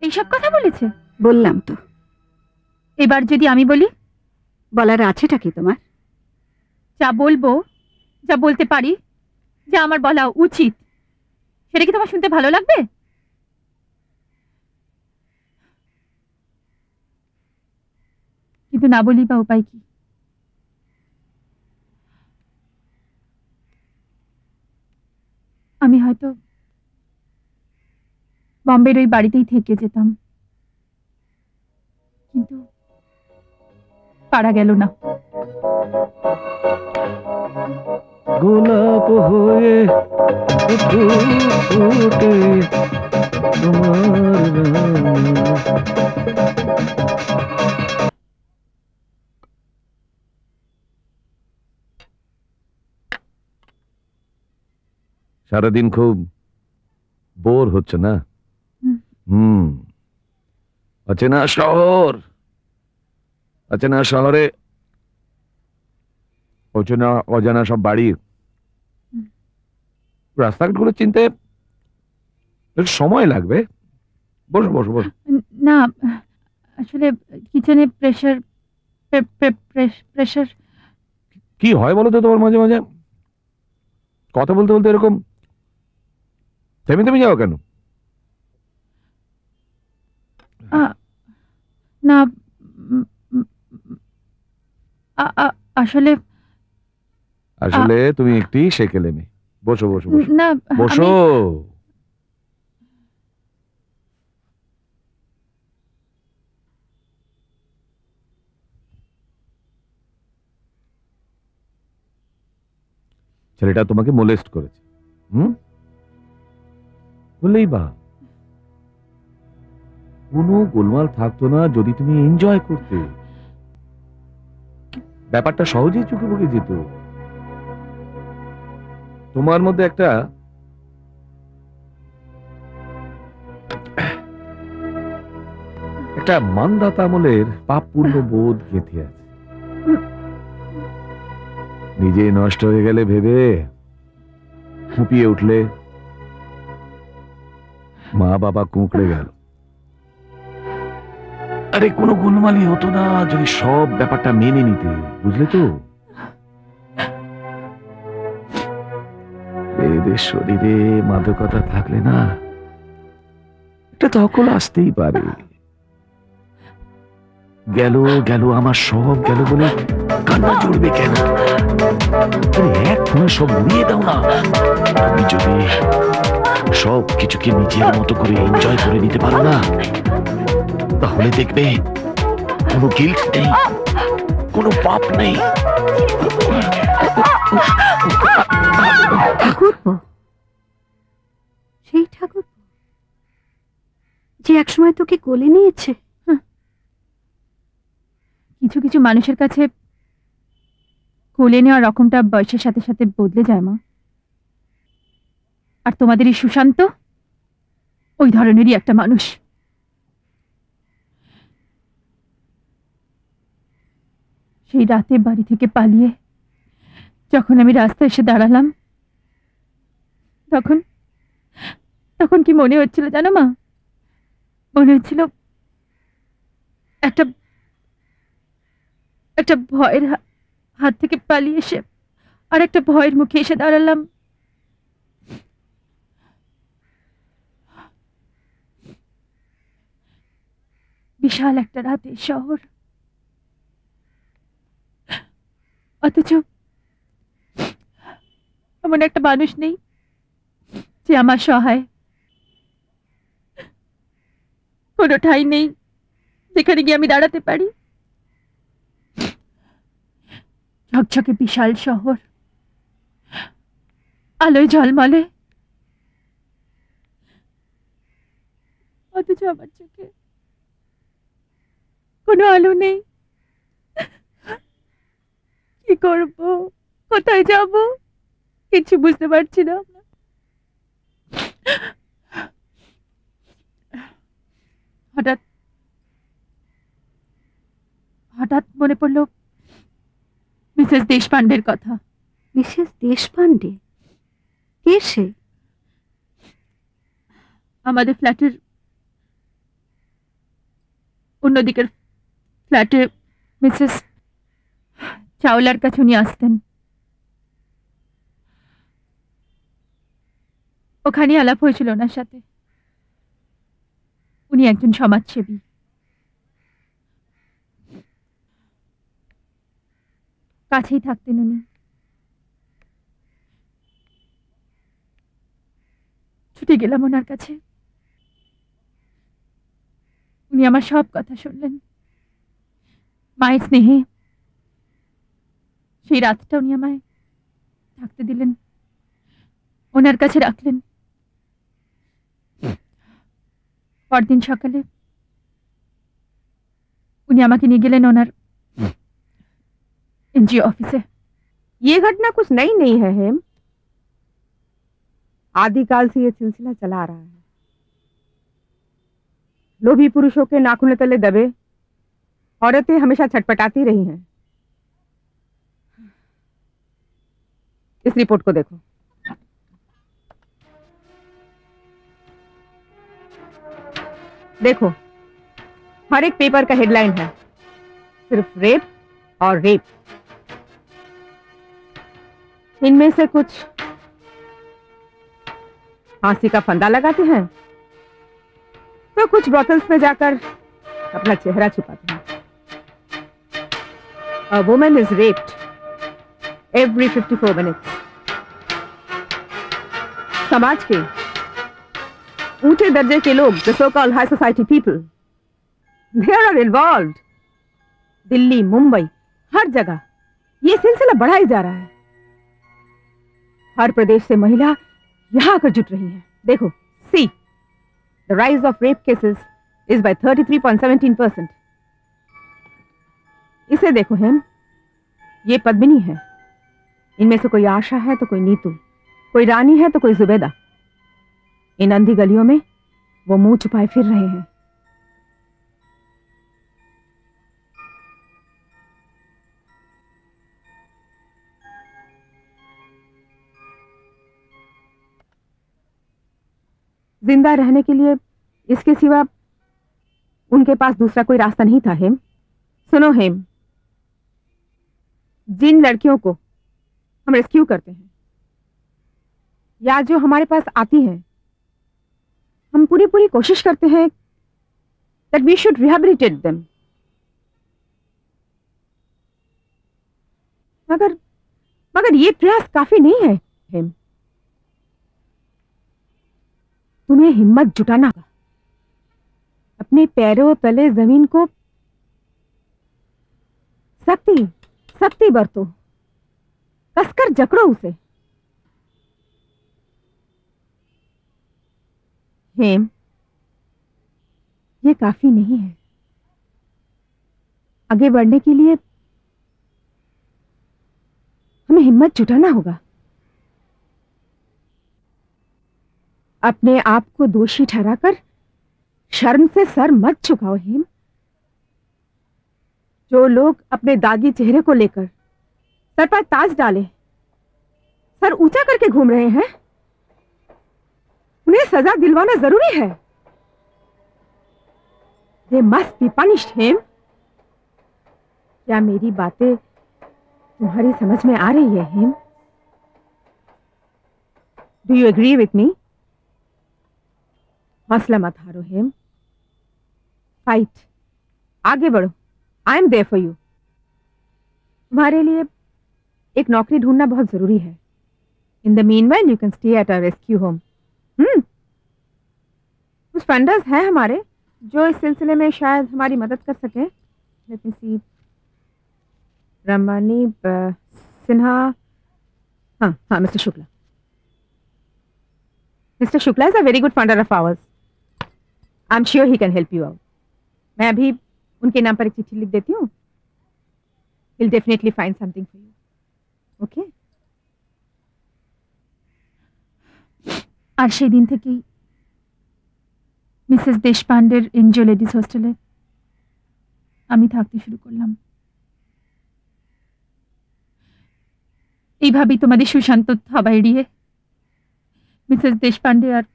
এইসব কথা বলেছে? বললাম তো। এবার যদি আমি বলি? বলার আছেটা কি তোমার? যা বলবো, যা বলতে পারি, যা আমার বলা উচিত, সেটা কি তোমার শুনতে ভালো লাগবে? কিন্তু না বলি বা উপায় কি? আমি হয়তো বম্বের ওই বাড়িতেই থেকে যেতাম, কিন্তু পারা গেল না। গোলাপ হয়ে ফুটে তোমার সারাদিন খুব বোর হচ্ছে না? অচেনা শহর, অচেনা শহরে অচেনা অজানা সব বাড়ি, রাস্তাঘাটগুলো চিনতে সময় লাগবে। বসো বসো বসো। না আসলে কিচেনে প্রেসার প্রেসার। কি হয় বলো তো তোমার মাঝে মাঝে? কথা বলতে বলতে এরকম থেমে থেমে যাও কেন? না আসলে আসলে তুমি একটি সেকেলে মেয়ে। বসো বসো বসো না বসো। ছেলেটা তোমাকে মোলেস্ট করেছে, বললেই বা কোনো গোলমাল থাকতো না যদি তুমি এনজয় করতে। ব্যাপারটা সহজেই চোখে পড়ে যেত। তোমার মধ্যে একটা মানদাতা আমলের পাপপূর্ণ বোধ গেঁথে আছে। নিজে নষ্ট হয়ে গেলে ভেবে ফুপিয়ে উঠলে মা বাবা কুঁকড়ে গেল। আরে কোনো গোলমালই হতো না যদি সব ব্যাপারটা মেনে নিতে, বুঝলে তো? এদের শরীরে মাদকতা থাকলে না এটা ধকল আসতেই পারে। গেল গেল আমার সব গেল বলে কান্না জুড়বে কেন? এক ফোনে সব উড়িয়ে দাও না। তুমি যদি সব কিছুকে নিজের মতো করে এনজয় করে নিতে পারো না, তাহলে দেখবে কোনো গিল্ট নেই, কোনো পাপ নেই। ঠাকুরপো, সেই ঠাকুরপো যে একসময় তোকে কোলে নিয়েছে। কিছু কিছু মানুষের কাছে কোলে নেওয়ার রকমটা বয়সের সাথে সাথে বদলে যায় মা। আর তোমাদের এই সুশান্ত ওই ধরনেরই একটা মানুষ। সেই রাতে বাড়ি থেকে পালিয়ে যখন আমি রাস্তায় এসে দাঁড়ালাম, তখন তখন কি মনে হচ্ছিল জানো মা? মনে হচ্ছিল একটা একটা ভয়ের হাত থেকে পালিয়ে এসে আর একটা ভয়ের মুখে এসে দাঁড়ালাম। বিশাল একটা রাতের শহর, অথচ এমন একটা মানুষ নেই যে আমার সহায়। কোনো ঠাঁই নেই যেখানে গিয়ে আমি দাঁড়াতে পারি। ঝকঝকে বিশাল শহর, আলোয় ঝলমলে, অথচ আমার চোখে কোনো আলো নেই। কি করব, কোথায় যাব, কিছু বুঝতে পারছি না। হঠাৎ হঠাৎ মনে পড়লো মিসেস দেশপান্ডের কথা। মিসেস দেশপান্ডে? কে সে? আমাদের ফ্ল্যাটের অন্যদিকের ফ্ল্যাটে মিসেস চাওলার কাছে উনি আসতেন। ওখানে আলাপ হয়েছিল ওনার সাথে। উনি একজন সমাজসেবী। কাছেই থাকতেন উনি। ছুটে গেলাম ওনার কাছে। উনি আমার সব কথা শুনলেন। মায়ের স্নেহে সেই রাতটা উনি আমায় থাকতে দিলেন, ওনার কাছে রাখলেন। পরদিন সকালে উনি আমাকে নিয়ে গেলেন ওনার एनजीओ ऑफिस है। ये घटना कुछ नई नहीं है हेम, आदिकाल से ये सिलसिला चला आ रहा है। लोभी पुरुषों के नाखून तले दबे औरतें हमेशा छटपटाती रही हैं। इस रिपोर्ट को देखो। देखो, हर एक पेपर का हेडलाइन है सिर्फ रेप और रेप। इनमें से कुछ फांसी का फंदा लगाते हैं तो कुछ ब्रॉथल्स में जाकर अपना चेहरा छुपाते हैं। A woman is raped every 54 minutes. समाज के ऊंचे दर्जे के लोग, the so-called high society people, they are involved. Delhi, Mumbai, हर जगह ये सिलसिला बढ़ा ही जा रहा है। हर प्रदेश से महिला यहां आकर जुट रही है। देखो, see the rise of rape cases is by 33.17%। इसे देखो हेम, ये पद्मिनी है। इनमें से कोई आशा है तो कोई नीतू, कोई रानी है तो कोई जुबेदा। इन अंधी गलियों में वो मुंह छुपाए फिर रहे हैं। जिंदा रहने के लिए इसके सिवा उनके पास दूसरा कोई रास्ता नहीं था। हेम, सुनो हेम, जिन लड़कियों को हम रेस्क्यू करते हैं या जो हमारे पास आती हैं, हम पूरी पूरी कोशिश करते हैं that we should rehabilitate them। मगर ये प्रयास काफी नहीं है हेम। तुम्हें हिम्मत जुटाना होगा। अपने पैरों तले जमीन को सख्ती बरतो, कसकर जकड़ो उसे। हेम, ये काफी नहीं है। आगे बढ़ने के लिए हमें हिम्मत जुटाना होगा। अपने आप को दोषी ठहराकर शर्म से सर मत झुकाओ हेम। जो लोग अपने दागी चेहरे को लेकर सर पर ताज डाले, सर ऊंचा करके घूम रहे हैं, उन्हें सजा दिलवाना जरूरी है। They must be punished हेम। क्या मेरी बातें तुम्हारी समझ में आ रही है हेम? Do you agree with me? हौसला मत हारो हेम, फाइट, आगे बढ़ो। I am there for you. तुम्हारे लिए एक नौकरी ढूंढना बहुत जरूरी है। In the meanwhile you can stay at a rescue home. कुछ फंडर्स हैं हमारे जो इस सिलसिले में शायद हमारी मदद कर सकें। लेट मी सी, रमनी सिन्हा, हाँ mister Shukla. Mister Shukla is a very good funder of hours. I am sure he can help you out. मैं अभी उनके नाम पर एक चिट्ठी लिख देती हूँ। He'll definitely find something for you. Okay? আর সেই দিন থেকেই মিসেস দেশপান্ডের এনজিও লেডিস হোস্টেলে আমি থাকতে শুরু করলাম। এইভাবেই তোমাদের সুশান্ত থাবা এড়িয়ে মিসেস দেশপান্ডে আর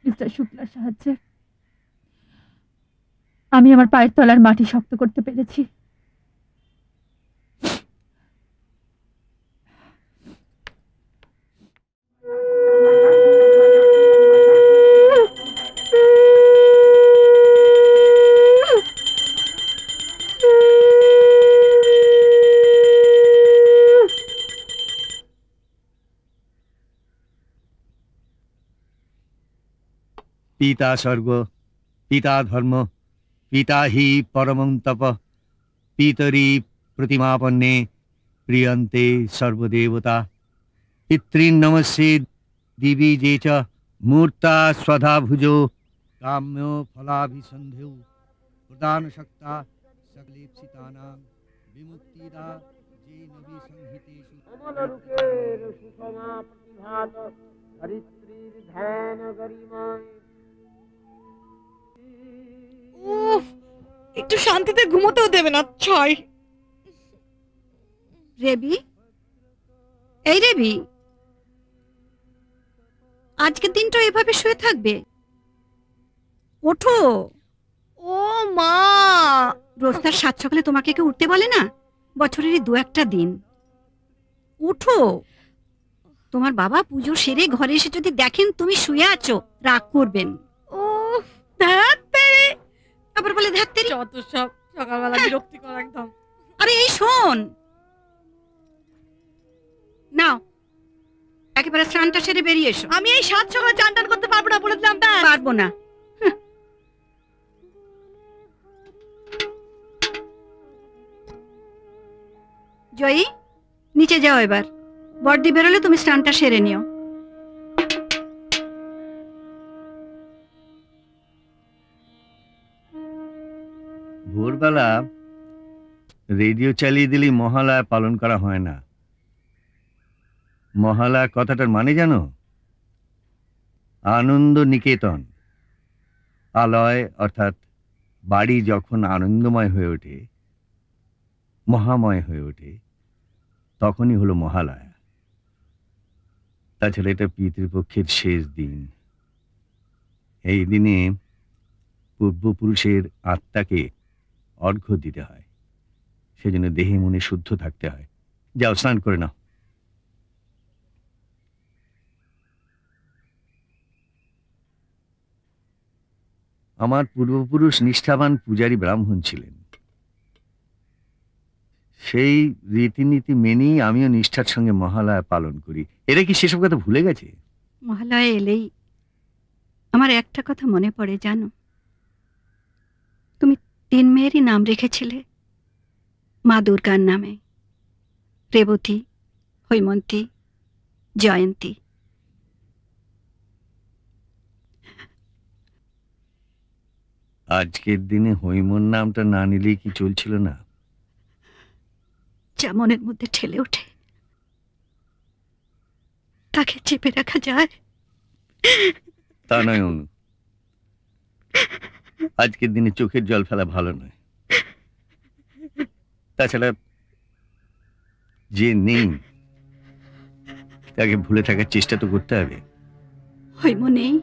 মিস্টার শুক্লার সাহায্যে আমি আমার পায়ের তলার মাটি শক্ত করতে পেরেছি। পিতা স্বর্গ, পিতা ধর্ম, পিতা হি পরমং তপ, পিতরি প্রতিমাপন্নে প্রিয়ন্তে সর্বদেবতা, পিতৃন নমস্যে দিবি যে চ মূর্তা স্বধা ভুজো, কাম্য ফলাভিসন্ধৌ প্রদান শক্তা সকলেপ্সিতানাং বিমুক্তিদা যে নবী সংহিতেষু। অমলরূপের সুষমা প্রতিভাত ধরিত্রীর ধ্যান গরিমায়। উফ, একটু শান্তিতে ঘুমোতেও দেবে না ছয়। রেবি, এই রেবি, আজকের দিনটা এভাবে শুয়ে থাকবে? ওঠো। ও মা, রোজ তার সাত সকালে তোমাকে কেউ উঠতে বলে না? বছরেরই দু একটা দিন। উঠো। তোমার বাবা পুজো সেরে ঘরে এসে যদি দেখেন তুমি শুয়ে আছো, রাগ করবেন। ও ধ্যাত্তেরি, আবার বলে ধ্যাত্তেরি। যত সব সকালবেলা বিরক্তিকর একদম। আরে এই শোন, নাও একেবারে স্নানটা সেরে বেরিয়ে এসো। আমি এই সাত সকালে চান টান করতে পারবো না বলে দিলাম। পারবো না। জয়ী, নিচে যাও এবার। বর্দি বেরোলে তুমি স্নানটা সেরে নিও। ভোরবেলা রেডিও চালিয়ে দিলেই মহালয়া পালন করা হয় না। মহালয়া কথাটার মানে জানো? আনন্দ নিকেতন। আলয় অর্থাৎ বাড়ি যখন আনন্দময় হয়ে ওঠে, মহাময় হয়ে ওঠে, তখনই হলো মহালয়া। তাছাড়া এটা পিতৃপক্ষের শেষ দিন। এই দিনে পূর্বপুরুষের আত্মাকে অর্ঘ্য দিতে হয়, সেজন্য দেহে মনে শুদ্ধ থাকতে হয়। যাও স্নান করে নাও। আমার পূর্বপুরুষ নিষ্ঠাবান পূজারী ব্রাহ্মণ ছিলেন। সেই রীতিনীতি মেনেই আমিও নিষ্ঠার সঙ্গে মহালয়া পালন করি। এরা কি সেসব কথা ভুলে গেছে? মহালয়া এলেই আমার একটা কথা মনে পড়ে, জানো? তুমি তিন মেয়েরই নাম রেখেছিলে মা দুর্গার নামে, রেবতী, হৈমন্তী, জয়ন্তী। আজকের দিনে হৈমন নামটা না নিলেই কি চলছিল না? যা মনের মধ্যে ঠেলে ওঠে তাকে চেপে রাখা যায়? তা নয় অনু, আজকের দিনে চোখের জল ফেলা ভালো নয়। তাছাড়া যে নেই তাকে ভুলে থাকার চেষ্টা তো করতে হবে। হৈম নেই?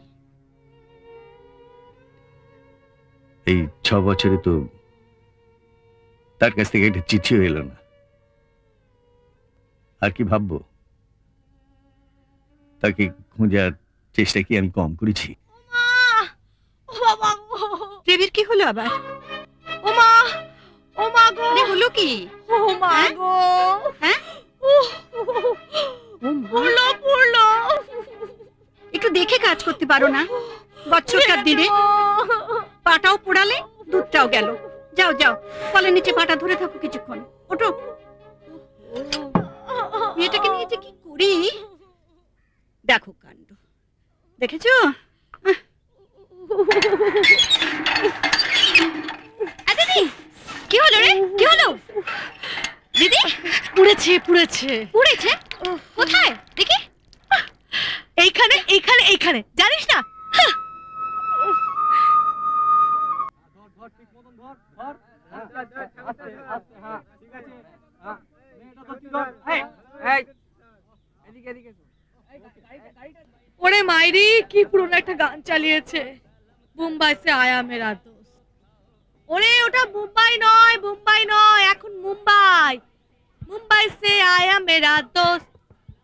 এই 6 বছরে তো তার কাছ থেকে একটা চিঠিও এলো না। আর কি ভাববো? তাকে খোঁজার চেষ্টা কি আমি কম করেছি? ও বাবা গো, রেবির কি হলো আবার? ও মা, ও মা গো, আরে হলো কি? ও মা গো, হ্যাঁ? পুরলো পুরলো। একটু দেখে কাজ করতে পারো না? বছরকার দিনে পাটাও পোড়ালে, দুধটাও গেল। যাও যাও, কলের নিচে পাটা ধরে থাকো কিছুক্ষণ। ওঠো। মেয়েটাকে নিয়ে যে কি করি, দেখো কাণ্ড। দেখেছো? দিদি, কি হলো রে? কি হলো দিদি? পুড়েছে পুড়েছে পুড়েছে? কোথায় দেখি? এইখানে এইখানে এইখানে, জানিস না? ওরে মাইরি, কি পুরনো একটা গান চালিয়েছে, মুম্বাই সে আয়া মেরা দোস্ত। ওরে ওটা মুম্বাই নয়, মুম্বাই নয়, এখন মুম্বাই। মুম্বাই সে আয়া মেরা দোস্ত,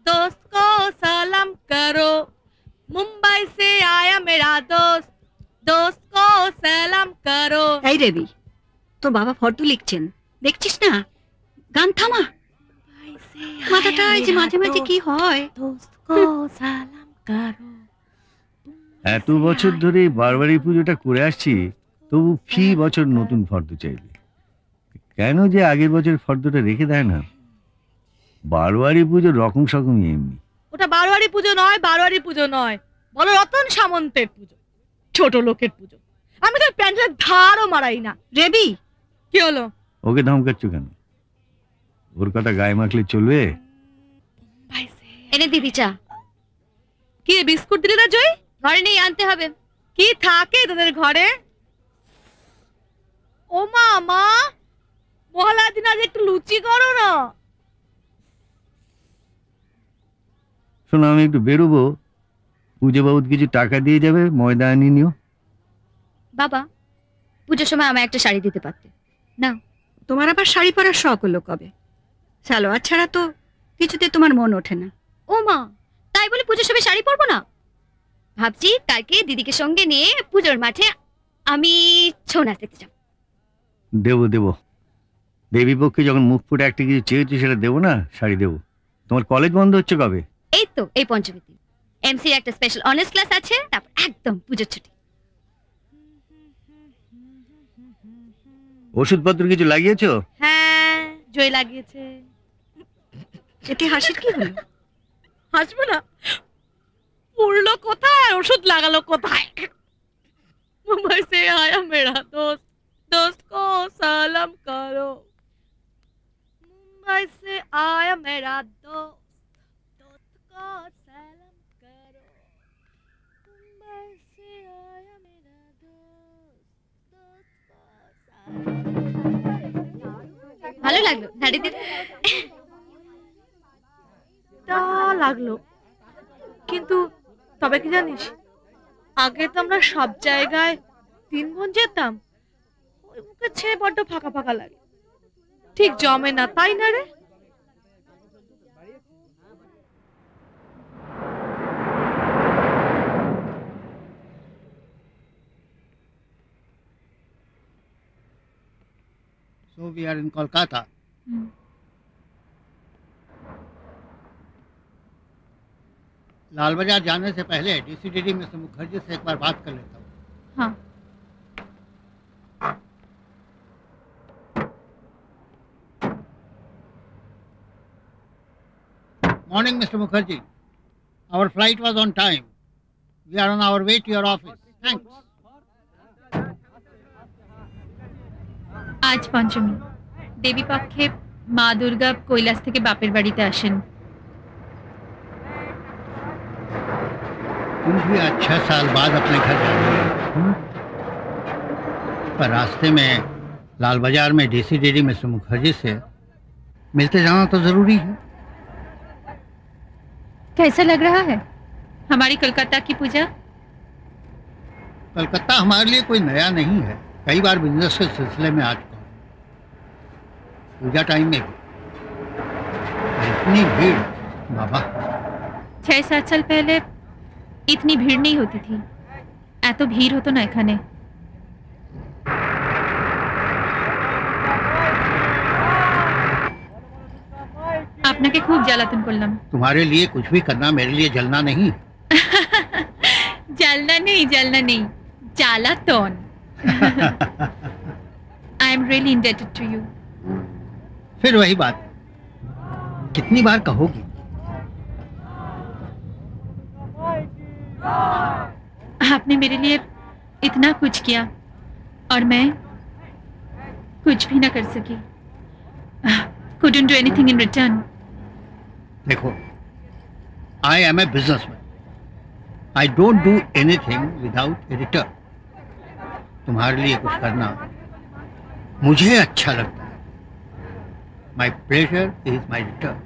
दोस्त को सलाम करो। मुंबई से आया मेरा दोस्त, दोस्त को सलाम करो। এই রবি, তোর বাবা ফর্দ লিখছেন, দেখছিস না? গান থামা। মাথাটা এই যে মাঝে মাঝে কি হয়। दोस्त को सलाम करो। এত বছর ধরে বারবারি পুজোটা করে আসছি, তবু ফি বছর নতুন ফর্দ চাইলে। কেন যে আগের বছর ফর্দটা রেখে দেয় না? বারোয়ারি পুজো রকম সকমই এমনি। ওটা বারোয়ারি পুজো নয়, বারোয়ারি পুজো নয়, বলো রতন সামন্তের পুজো, ছোট লোকের পুজো। আমি তো প্যান্ডেলের ধারও মারাই না। রেবি, কি হলো? ওকে ধমকাচ্ছ কেন? ওর কথা গায়ে মাখলে চলবে? এনে দিদি চা। কি বিস্কুট দিলে না জয়? ঘরে নেই, আনতে হবে। কি থাকে তোদের ঘরে? ও মা, মা মহালয়ার দিন আজ একটু লুচি করো না। শোনো, আমি একটু বেরোবো, পুজো বাবদ কিছু টাকা দিয়ে যাবে, ময়দা আনিয়ে নিও। বাবা, পুজোর সময় আমায় একটা শাড়ি দিতে পারতে না? তোমার আবার শাড়ি পরার শখ হলো কবে? সালোয়ার ছাড়া তো কিছুতে তোমার মন ওঠে না। ও মা, তাই বলে পুজোর সময় শাড়ি পরবো না? ভাবছি কালকে দিদিকে সঙ্গে নিয়ে পুজোর মাঠে আমি ছৌ নাচ দেখতে যাব। দেবো দেবো, দেবী পক্ষে যখন মুখ ফুটে একটা কিছু চেয়েছি সেটা দেবো না? শাড়ি দেবো। তোমার কলেজ বন্ধ হচ্ছে কবে? এই তো এই পঞ্চমীর দিন এমসির একটা স্পেশাল অনার্স ক্লাস আছে, তারপর একদম পুজোর ছুটি। ওষুধপত্র কিছু লাগিয়েছো? হ্যাঁ, জয় লাগিয়েছে। এতে হাসির কি হলো? হাসবো না? পড়লো কোথায় আর ওষুধ লাগালো কোথায়? মুম্বাই সে আয়া মেরা দোস্ত, दोस्त को सलाम करो। मुंबई से आया मेरा दोस्त, दोस्त को सलाम करो। मुंबई से आया मेरा दोस्त, दोस्त को सलाम। ভালো লাগলো নাড়ি দিতে? তা লাগলো, কিন্তু তবে কি জানিস, আগে তো আমরা সব জায়গায় 3 বোন যেতাম, মুখে ছেড়ে বড্ড ফাঁকা ফাঁকা লাগে, ঠিক জমে না, তাই না রে? So we are in Kolkata. लाल बाजार जाने से पहले डीसीडीडी मिस्टर मुखर्जी से एक बार बात कर लेता हूँ। हाँ। Morning, Mr. Mukherjee. Our flight was on time. We are on our way to your office. Thanks. আজ পঞ্চমী, দেবী পক্ষে মা দুর্গা কৈলাস থেকে বাপের বাড়িতে আসেন। तुम भी 6 साल बाद अपने घर जा रही हो, पर रास्ते में लाल बाजार में डीसीडीडी मिस्टर मुखर्जी से मिलते जाना तो जरूरी है। कैसा लग रहा है हमारी कोलकाता की पूजा? कलकत्ता हमारे लिए कोई नया नहीं है, कई बार बिजनेस के सिलसिले में आ चुका हूँ, पूजा टाइम में भी। इतनी भीड़ बाबा। 6-7 साल पहले इतनी भीड़ नहीं होती थी, এত ভিড় হতো না এখানে। আপনাকে খুব জ্বালাতন করলাম। तुम्हारे लिए कुछ भी करना मेरे लिए जलना नहीं। জ্বালনা নেই, জ্বালনা নেই, জ্বালাতন। I am really indebted to you. फिर वही बात, कितनी बार कहोगी? आपने मेरे लिए इतना कुछ किया और मैं कुछ भी ना कर सकी। Couldn't do anything in return. देखो, I am a businessman. I don't do anything without a return. तुम्हारे लिए कुछ करना मुझे अच्छा लगता है. My pleasure is my return.